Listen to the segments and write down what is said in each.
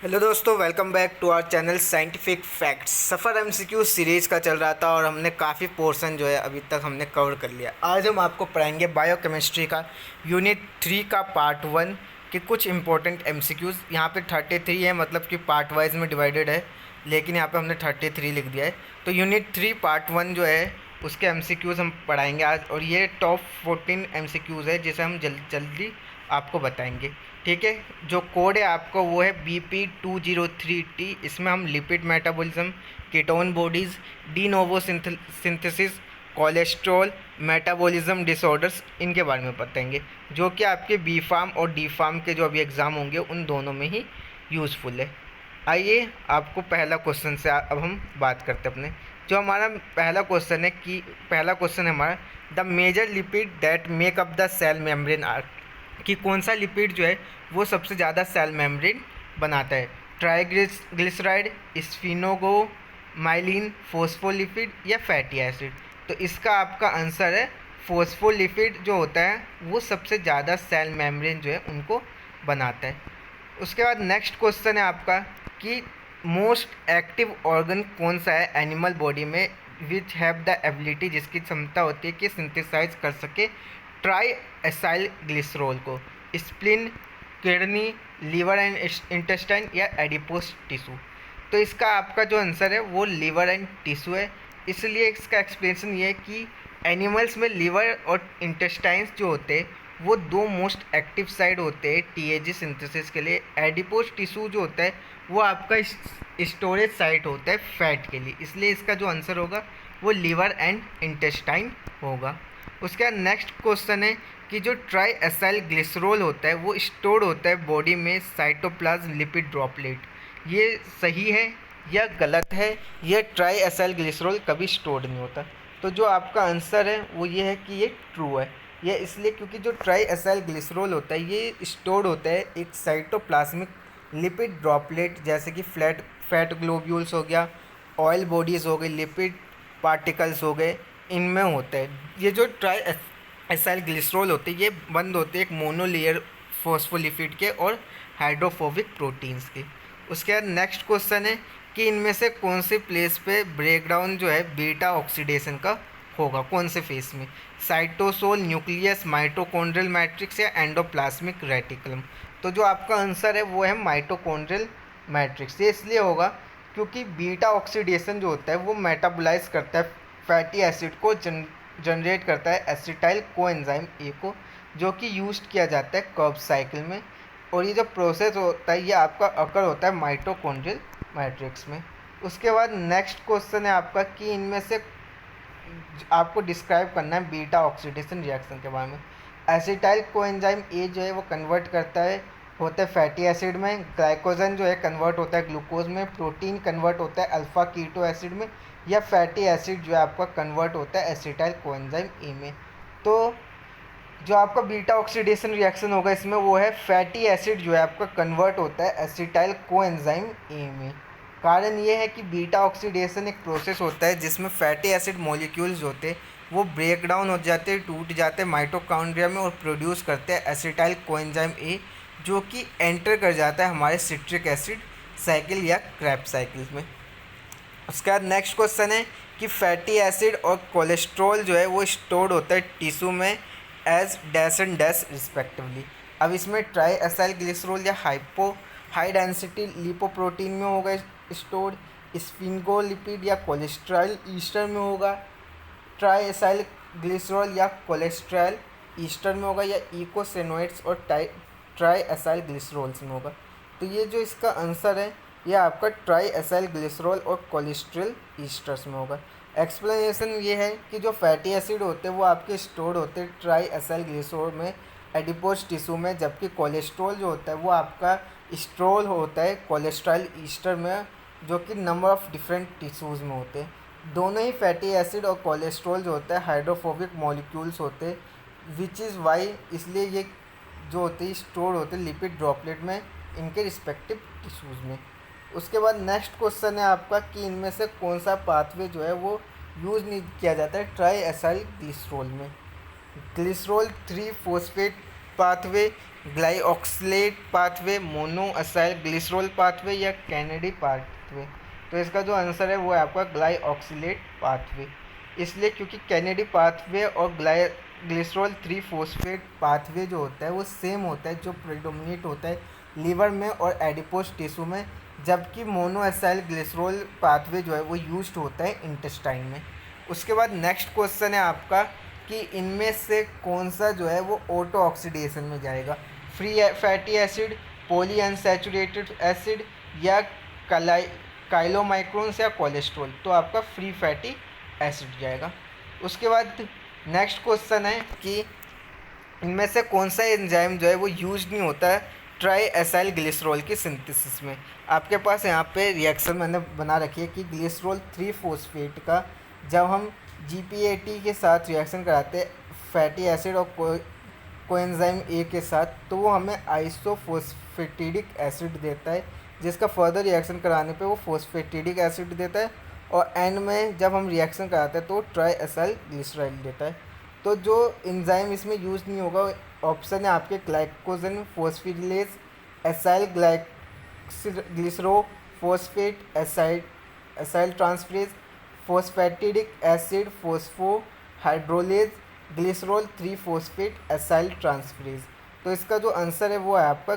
Hello दोस्तों, welcome back to our channel scientific facts. सफ़र MCQ series का चल रहा था और हमने काफ़ी पोर्शन जो है अभी तक हमने कवर कर लिया। आज हम आपको पढ़ाएंगे बायोकेमिस्ट्री का यूनिट 3 का पार्ट 1 के कुछ इंपॉर्टेंट एमसीक्यूज़। यहाँ पे 33 है, मतलब कि पार्ट वाइज में डिवाइडेड है, लेकिन यहाँ पे हमने 33 लिख दिया है। तो यूनिट 3 पार्ट 1 जो है उसके एमसीक्यूज़ हम पढ़ाएंगे आज, और ये टॉप 14 एमसीक्यूज़ है जिसे हम जल्दी आपको बताएंगे। ठीक है, जो कोड है आपको वो है BP203T। इसमें हम lipid metabolism, ketone bodies, de novo synthesis, cholesterol metabolism disorders, इनके बारे में बताएंगे, जो कि आपके बी फार्म और डी फार्म के जो अभी एग्ज़ाम होंगे उन दोनों में ही यूज़फुल है। आइए आपको पहला क्वेश्चन से अब हम बात करते हैं अपने। जो हमारा पहला क्वेश्चन है हमारा, the major lipid that make up the cell membrane are, कि कौन सा लिपिड जो है वो सबसे ज़्यादा सेल मेम्ब्रेन बनाता है। ट्राइग्लिसराइड, स्फिनोगोमाइलिन, फोस्फोलिपिड या फैटी एसिड। तो इसका आपका आंसर है फोस्फोलिपिड जो होता है वो सबसे ज़्यादा सेल मेम्ब्रेन जो है उनको बनाता है। उसके बाद नेक्स्ट क्वेश्चन है आपका कि मोस्ट एक्टिव ऑर्गन कौन सा है एनिमल बॉडी में विच हैव द एबिलिटी, जिसकी क्षमता होती है कि सिंथेसाइज कर सके ट्राई एसाइल ग्लिसरॉल को। Spleen, kidney, liver and intestine या एडिपोस टिश्यू। तो इसका आपका जो आंसर है वो लीवर एंड टिश्यू है। इसलिए इसका एक्सप्लेनेशन ये है कि एनिमल्स में लीवर और इंटेस्टाइन्स जो होते हैं वो दो मोस्ट एक्टिव साइड होते हैं टीएजी सिंथेसिस के लिए। एडिपोस टिश्यू जो होता है वो आपका स्टोरेज साइट होता है फैट के लिए। इसलिए इसका जो आंसर होगा वो लीवर एंड इंटेस्टाइन होगा। उसके बाद नेक्स्ट क्वेश्चन है कि जो ट्राई एसाइल ग्लिसरॉल होता है वो स्टोर होता है बॉडी में साइटोप्लाज्म लिपिड ड्रॉपलेट। ये सही है या गलत है? ये ट्राई एसाइल ग्लिसरॉल कभी स्टोर्ड नहीं होता। तो जो आपका आंसर है वो ये है कि ये ट्रू है। ये इसलिए क्योंकि जो ट्राई एसाइल ग्लिसरॉल होता है ये स्टोर्ड होता है एक साइटोप्लाज्मिक लिपिड ड्रॉपलेट, जैसे कि फैट ग्लोब्यूल्स हो गया, ऑयल बॉडीज़ हो गई, लिपिड पार्टिकल्स हो गए, इनमें होता है। ये जो ट्राई एसाइल ग्लिसरॉल होते हैं ये बंद होते हैं एक मोनोलेयर फॉस्फोलिपिड के और हाइड्रोफोबिक प्रोटीन्स के। उसके बाद नेक्स्ट क्वेश्चन है कि इनमें से कौन से प्लेस पे ब्रेकडाउन जो है बीटा ऑक्सीडेशन का होगा, कौन से फेस में? साइटोसोल, न्यूक्लियस, माइटोकॉन्ड्रियल मैट्रिक्स या एंडोप्लाज्मिक रेटिकुलम। तो जो आपका आंसर है वो है माइटोकॉन्ड्रियल मैट्रिक्स। ये इसलिए होगा क्योंकि बीटा ऑक्सीडेशन जो होता है वो मेटाबोलाइज करता है फैटी एसिड को, जनरेट करता है एसिटाइल कोएंजाइम ए को, जो कि यूज किया जाता है कर्ब साइकिल में। और ये जो प्रोसेस होता है ये आपका अकर होता है माइटोकॉन्ड्रियल मैट्रिक्स में। उसके बाद नेक्स्ट क्वेश्चन है आपका कि इनमें से आपको डिस्क्राइब करना है बीटा ऑक्सीडेशन रिएक्शन के बारे में। एसिटाइल कोएंजाइम ए जो है वो कन्वर्ट करता है होता है फैटी एसिड में, ग्लाइकोजन जो है कन्वर्ट होता है ग्लूकोज में, प्रोटीन कन्वर्ट होता है अल्फा कीटो एसिड में, या फैटी एसिड जो है आपका कन्वर्ट होता है एसिटाइल कोएंजाइम ए में। तो जो आपका बीटा ऑक्सीडेशन रिएक्शन होगा इसमें वो है फैटी एसिड जो है आपका कन्वर्ट होता है एसिटाइल कोएंजाइम ए में। कारण ये है कि बीटा ऑक्सीडेशन एक प्रोसेस होता है जिसमें फैटी एसिड मॉलिक्यूल्स होते हैं वो ब्रेक डाउन हो जाते हैं, टूट जाते हैं माइटोकॉन्ड्रिया में और प्रोड्यूस करते हैं एसिटाइल कोएंजाइम ए, जो कि एंटर कर जाता है हमारे सिट्रिक एसिड साइकिल या क्रैब साइकिल में। उसके बाद नेक्स्ट क्वेश्चन है कि फैटी एसिड और कोलेस्ट्रॉल जो है वो स्टोर्ड होता है टिश्यू में as dash and dash respectively. अब इसमें ट्राई एसाइल ग्लिसरॉल या हाई डेंसिटी लिपोप्रोटीन में होगा स्टोर्ड, स्फिंगोलिपिड या कोलेस्ट्रॉल ईस्टर में होगा, ट्राई एसाइल ग्लिसरॉल या कोलेस्ट्रॉल ईस्टर में होगा, या इकोसेनोइड्स और ट्राई एसाइल ग्लिसरॉल्स में होगा। तो ये जो इसका आंसर है ये आपका ट्राई एसाइल ग्लिसरॉल और कोलेस्ट्रॉल ईस्टर्स में होगा। एक्सप्लेनेशन ये है कि जो फैटी एसिड होते हैं वो आपके स्टोर्ड होते हैं ट्राई एसाइल ग्लिसरॉल में एडिपोज टिश्यू में, जबकि कोलेस्ट्रॉल जो होता है वो आपका स्टोर होता है कोलेस्ट्रॉल ईस्टर में, जो कि नंबर ऑफ डिफरेंट टिश्यूज़ में होते हैं। दोनों ही फैटी एसिड और कोलेस्ट्रॉल जो होता है हाइड्रोफोबिक मॉलिक्यूल्स होते हैं, विच इज़ वाई इसलिए ये जो होते हैं स्टोर होते हैं लिपिड ड्रॉपलेट में इनके रिस्पेक्टिव टिश्यूज़ में। उसके बाद नेक्स्ट क्वेश्चन है आपका कि इनमें से कौन सा पाथवे जो है वो यूज़ नहीं किया जाता है ट्राई एसाइल ग्लिसरॉल में। Glycerol 3 phosphate pathway glyoxylate pathway, mono acyl glycerol pathway या कैनेडी पाथवे। तो इसका जो आंसर है वो है आपका ग्लाइऑक्सिलेट पाथवे। इसलिए क्योंकि कैनेडी पाथवे और ग्लिसरॉल 3-फॉस्फेट पाथवे जो होता है वो सेम होता है, जो प्रेडोमिनेट होता है लीवर में और एडिपोज टिश्यू में, जबकि मोनोएसाइल ग्लिसरॉल पाथवे जो है वो यूज्ड होता है इंटेस्टाइन में। उसके बाद नेक्स्ट क्वेश्चन है आपका कि इनमें से कौन सा जो है वो ऑटो ऑक्सीडेशन में जाएगा, free fatty acid, poly unsaturated acid या काइलोमाइक्रोन्स या कोलेस्ट्रॉल। तो आपका फ्री फैटी एसिड जाएगा। उसके बाद नेक्स्ट क्वेश्चन है कि इनमें से कौन सा एंजाइम जो है वो यूज नहीं होता है ट्राई एसाइल ग्लिसरॉल की सिंथेसिस में। आपके पास यहाँ पे रिएक्शन मैंने बना रखी है कि ग्लिसरॉल 3-फॉस्फेट का जब हम GPAT के साथ रिएक्शन कराते हैं फैटी एसिड और कोएंजाइम A के साथ, तो वो हमें आइसोफॉस्फेटिडिक एसिड देता है, जिसका फर्दर रिएक्शन कराने पे वो फॉस्फेटिडिक एसिड देता है, और एंड में जब हम रिएक्शन कराते हैं तो ट्राई एसाइल ग्लिसरॉल देता है। तो जो एंजाइम इसमें यूज़ नहीं होगा ऑप्शन है आपके glycogen phosphorylase, acyl glycerophosphate, acyl transferase, phosphatidic acid, phosphohydrolase, glycerol three phosphate acyl transferase. तो इसका जो आंसर है वो है आपका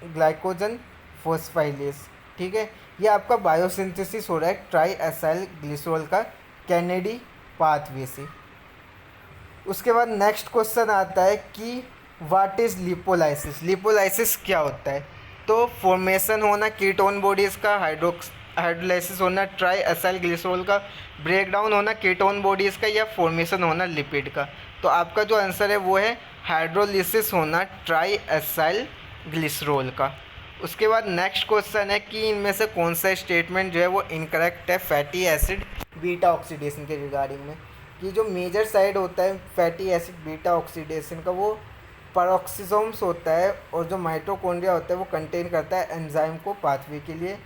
ग्लाइकोजन फॉस्फाइलेज। ठीक है, ये आपका बायोसिंथेसिस हो रहा है ट्राई एसाइल ग्लिसरॉल का कैनेडी पाथवे से। उसके बाद नेक्स्ट क्वेश्चन आता है कि व्हाट इज़ लिपोलाइसिस। लिपोलाइसिस क्या होता है? तो फॉर्मेशन होना कीटोन बॉडीज़ का, हाइड्रोलाइसिस होना ट्राई एसाइल ग्लिसरॉल का, ब्रेकडाउन होना कीटोन बॉडीज़ का, या फॉर्मेशन होना लिपिड का। तो आपका जो आंसर है वो है हाइड्रोलिसिस होना ट्राई एसाइल ग्लिसरॉल का। उसके बाद नेक्स्ट क्वेश्चन है कि इनमें से कौन सा स्टेटमेंट जो है वो इनकरेक्ट है फैटी एसिड बीटा ऑक्सीडेशन के रिगार्डिंग में, कि जो मेजर साइड होता है फैटी एसिड बीटा ऑक्सीडेशन का वो पैरोक्सिसोम्स होता है, और जो माइटोकॉन्ड्रिया होता है वो कंटेन करता है एंजाइम को पाथवे के लिए।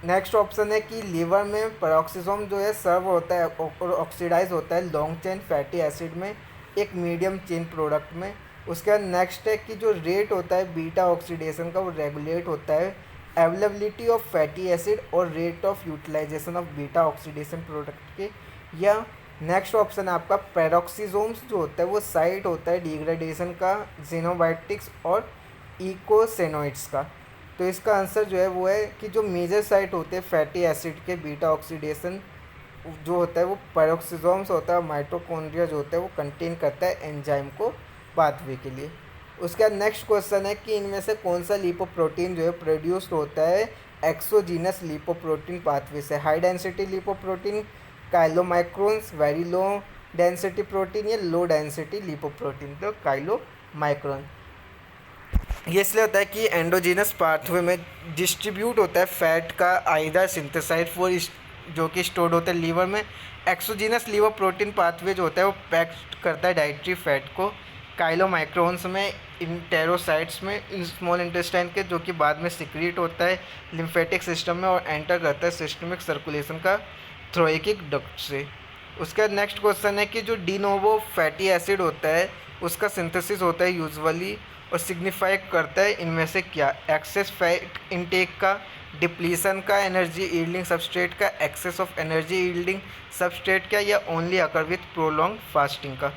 नेक्स्ट ऑप्शन है कि लीवर में पैरोक्सिसोम जो है सर्व होता है और ऑक्सीडाइज होता है लॉन्ग चेन फैटी एसिड में एक मीडियम चेन प्रोडक्ट में। उसके बाद नेक्स्ट है कि जो रेट होता है बीटा ऑक्सीडेशन का वो रेगुलेट होता है अवेलेबिलिटी ऑफ फैटी एसिड और rate of utilisation of beta oxidation product के। या नेक्स्ट ऑप्शन है आपका पैरोक्सिसोम्स जो होता है वो साइट होता है डिग्रेडेशन का जेनोबायोटिक्स और इकोसेनोइड्स का। तो इसका आंसर जो है वो है कि जो मेजर साइट होते हैं फैटी एसिड के बीटा ऑक्सीडेशन जो होता है वो पैरोक्सिसोम्स होता है, माइटोकॉन्ड्रिया जो होता है वो कंटेन करता है एंजाइम को पाथवे के लिए। उसके बाद नेक्स्ट क्वेश्चन है कि इनमें से कौन सा लिपोप्रोटीन जो है प्रोड्यूस्ड होता है एक्सोजीनस लिपोप्रोटीन पाथवे से, high density lipoprotein, chylomicrons, very low density protein या लो डेंसिटी लिपोप्रोटीन। तो काइलोमाइक्रोन ये इसलिए होता है कि एंडोजीनस पाथवे में डिस्ट्रीब्यूट होता है फैट का आइदर सिंथेसाइड फॉर जो कि स्टोर्ड होता है लीवर में। एक्सोजीनस लीवर प्रोटीन पाथवे जो होता है वो पैक्ड करता है डाइट्री फैट को काइलोमाइक्रोन्स में, इंटेरोसाइट्स में, स्मॉल इंटेस्टाइन के, जो कि बाद में सिक्रीट होता है लिम्फेटिक सिस्टम में और एंटर करता है सिस्टमिक सर्कुलेशन का थ्रोइकिक डक्ट से। उसके बाद नेक्स्ट क्वेश्चन है कि जो डी नोवो फैटी एसिड होता है उसका सिंथेसिस होता है यूजुअली और सिग्निफाई करता है इनमें से क्या, एक्सेस फैट इनटेक का, डिप्लीशन का, एनर्जी यील्डिंग सबस्ट्रेट का, excess of energy yielding substrate का, या only occur with prolong fasting का।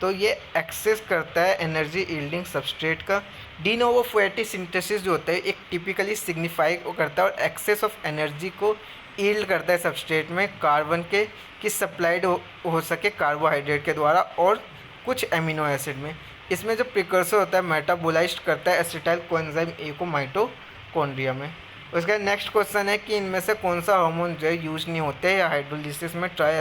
तो ये एक्सेस करता है एनर्जी यील्डिंग सबस्ट्रेट का। डी नोवो फैटी सिंथेसिस जो होता है एक टिपिकली सिग्निफाई करता है और एक्सेस ऑफ एनर्जी को यील्ड करता है सबस्ट्रेट में कार्बन के कि सप्लाइड हो सके कार्बोहाइड्रेट के द्वारा और कुछ एमिनो एसिड में। इसमें जो प्रिकर्सर होता है मेटाबोलाइज्ड करता है एसिटाइल कोएंजाइम ए को माइटोकॉन्ड्रिया में। उसका नेक्स्ट क्वेश्चन है कि इनमें से कौन सा हार्मोन जो है यूज नहीं होते या हाइड्रोलिसिस में ट्राई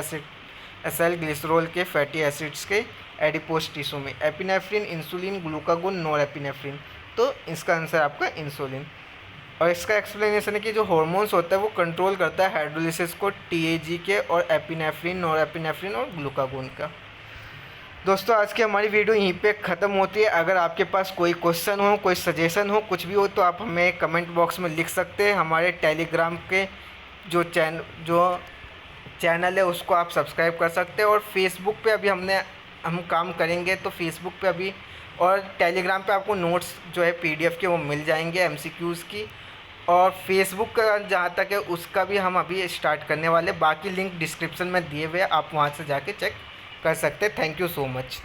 एसाइल ग्लिसरॉल के फैटी एसिड्स के एडिपोज टिश्यू में, एपिनेफ्रिन, इंसुलिन, ग्लूकागोन, नॉरएपिनेफ्रिन। तो इसका आंसर आपका इंसुलिन। और इसका एक्सप्लेनेशन है कि जो हार्मोन्स होता है वो कंट्रोल करता है हाइड्रोलिसिस को टीएजी के और एपिनेफ्रिन, नॉरएपिनेफ्रिन और ग्लूकागोन का। दोस्तों आज की हमारी वीडियो यहीं पे ख़त्म होती है। अगर आपके पास कोई क्वेश्चन हो, कोई सजेशन हो, कुछ भी हो तो आप हमें कमेंट बॉक्स में लिख सकते हैं। हमारे टेलीग्राम के जो चैनल है उसको आप सब्सक्राइब कर सकते हैं और फेसबुक पे अभी हम काम करेंगे तो फेसबुक पे अभी और टेलीग्राम पे आपको नोट्स जो है PDF के वो मिल जाएंगे MCQs की। और फेसबुक का जहाँ तक है उसका भी हम अभी स्टार्ट करने वाले, बाकी लिंक डिस्क्रिप्शन में दिए हुए, आप वहाँ से जाके चेक कर सकते हैं। Thank you so much.